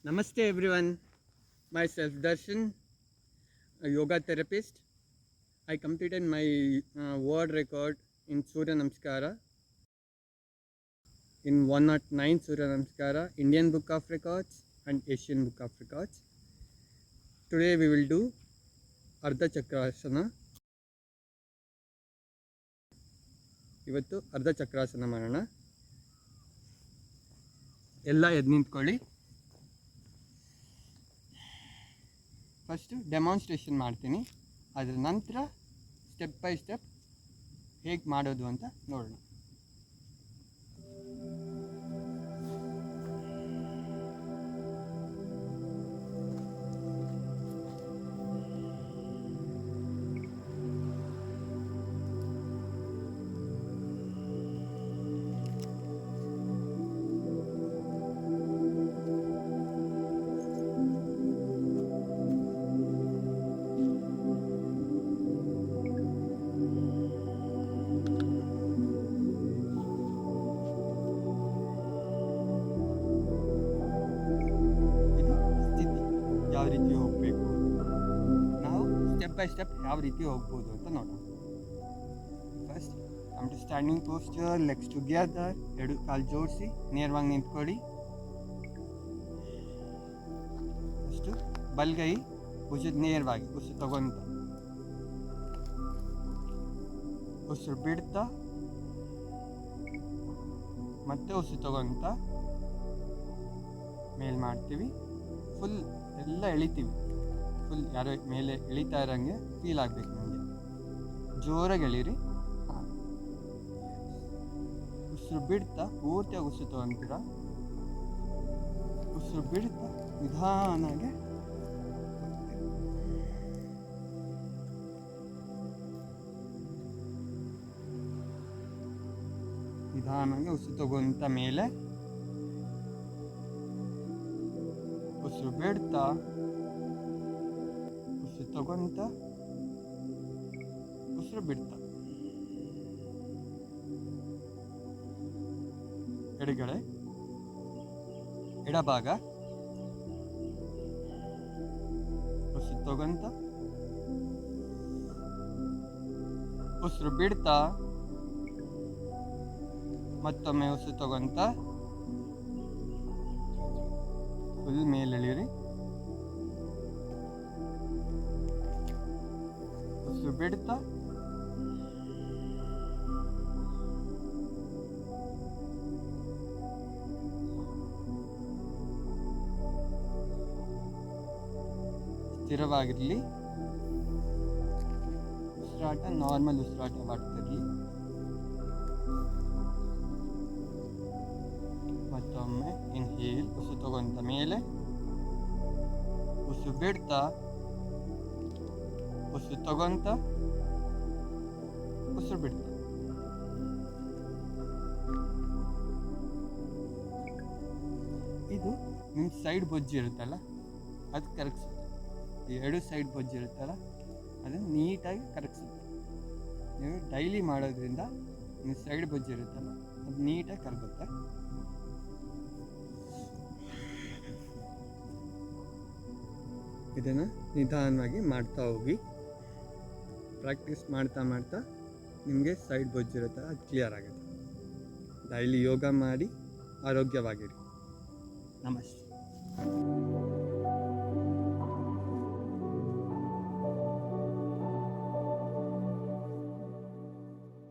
Namaste everyone. Myself Darshan, a yoga therapist. I completed my world record in Surya Namaskara in 109 Surya Namaskara, Indian Book of Records and Asian Book of Records. Today we will do Ardha Chakrasana. ಇವತ್ತು ಅರ್ಧ ಚಕ್ರಾಸನ ಮಾಡೋಣ. ಎಲ್ಲ ಎದ್ದು ನಿಂತ್ಕೊಳ್ಳಿ. First demonstration ಮಾಡ್ತೀನಿ, ಅದರ ನಂತರ step by step ಹೇಗೆ ಮಾಡೋದು ಅಂತ ನೋಡೋಣ. ಯಾವ ರೀತಿ ಹೋಗಬೇಕು, ನಾವು ಸ್ಟೆಪ್ ಬೈ ಸ್ಟೆಪ್ ಯಾವ ರೀತಿ ಹೋಗ್ಬೋದು ಅಂತ ನೋಡೋಣ. First come to standing posture, legs together, ಎರಡು ಕಾಲು ಜೋಡಿಸಿ ನೇರವಾಗಿ ನಿಂತ್ಕೊಳ್ಳಿ. ಫಸ್ಟು ಬಲ್ಗೈ ಭುಜದ ನೇರವಾಗಿ ಉಸಿರು ತಗೊಂತ, ಉಸಿರು ಬಿಡ್ತಾ ಮತ್ತೆ ಉಸಿರು ತಗೊಂತ ಮೇಲ್ ಮಾಡ್ತೀವಿ. ಫುಲ್ ಎಲ್ಲ ಎಳಿತೀವಿ, ಫುಲ್ ಯಾರೋ ಮೇಲೆ ಎಳಿತಾ ಇರೋಂಗೆ ಫೀಲ್ ಆಗಬೇಕು ನಮಗೆ. ಜೋರಾಗಿ ಎಳೀರಿ. ಉಸಿರು ಬಿಡ್ತಾ ಪೂರ್ತಿಯಾಗಿ ಉಸಿರು ತಗೊಂತೀರ. ಉಸಿರು ಬಿಡ್ತಾ ನಿಧಾನಾಗೆ ಉಸಿರು ತಗೊಂತ ಮೇಲೆ ಉಸಿರು ಬಿಡ್ತಾ ಉಸಿರು ತಗೊಂತ ಉಸಿರು ಬಿಡ್ತಾ ಎಡಗಡೆ ಎಡಭಾಗ ಉಸಿರು ತಗೊಂತ ಉಸಿರು ಬಿಡ್ತಾ ಮತ್ತೊಮ್ಮೆ ಉಸಿರು ತಗೊಂತ ಫುಲ್ ಮೇಲೆ ಎಳೀರಿ. ಉಸಿರು ಬಿಡ್ತಾ ಸ್ಥಿರವಾಗಿರಲಿ. ಉಸಿರಾಟ ನಾರ್ಮಲ್ ಉಸಿರಾಟವಾಗ್ತಿರಲಿ. ಮತ್ತೊಮ್ಮೆ ಇನ್ಹೇಲ್, ಉಸಿರು ತಗೊಂತ ಮೇಲೆ ಉಸಿರು ಬಿಡ್ತಾ ಉಸಿರು ತಗೊಂತ ಉಸಿರು ಬಿಡ್ತಾ. ಇದು ನಿಮ್ಮ ಸೈಡ್ ಬೊಜ್ಜು ಇರುತ್ತಲ್ಲ ಅದು ಕರಗಿಸುತ್ತೆ. ಎರಡು ಸೈಡ್ ಬೊಜ್ಜು ಇರುತ್ತಲ್ಲ ಅದನ್ನು ನೀಟಾಗಿ ಕರಗಿಸುತ್ತೆ. ನೀವು ಡೈಲಿ ಮಾಡೋದ್ರಿಂದ ನಿಮ್ಮ ಸೈಡ್ ಬೊಜ್ಜು ಇರುತ್ತಲ್ಲ ಅದು ನೀಟಾಗಿ ಕರಗುತ್ತೆ. ಇದನ್ನು ನಿಧಾನವಾಗಿ ಮಾಡ್ತಾ ಹೋಗಿ. ಪ್ರಾಕ್ಟೀಸ್ ಮಾಡ್ತಾ ಮಾಡ್ತಾ ನಿಮಗೆ ಸೈಡ್ ಬೊಜ್ಜಿರುತ್ತೆ, ಅದು ಕ್ಲಿಯರ್ ಆಗುತ್ತೆ. ಡೈಲಿ ಯೋಗ ಮಾಡಿ ಆರೋಗ್ಯವಾಗಿರಿ. ನಮಸ್ತೆ.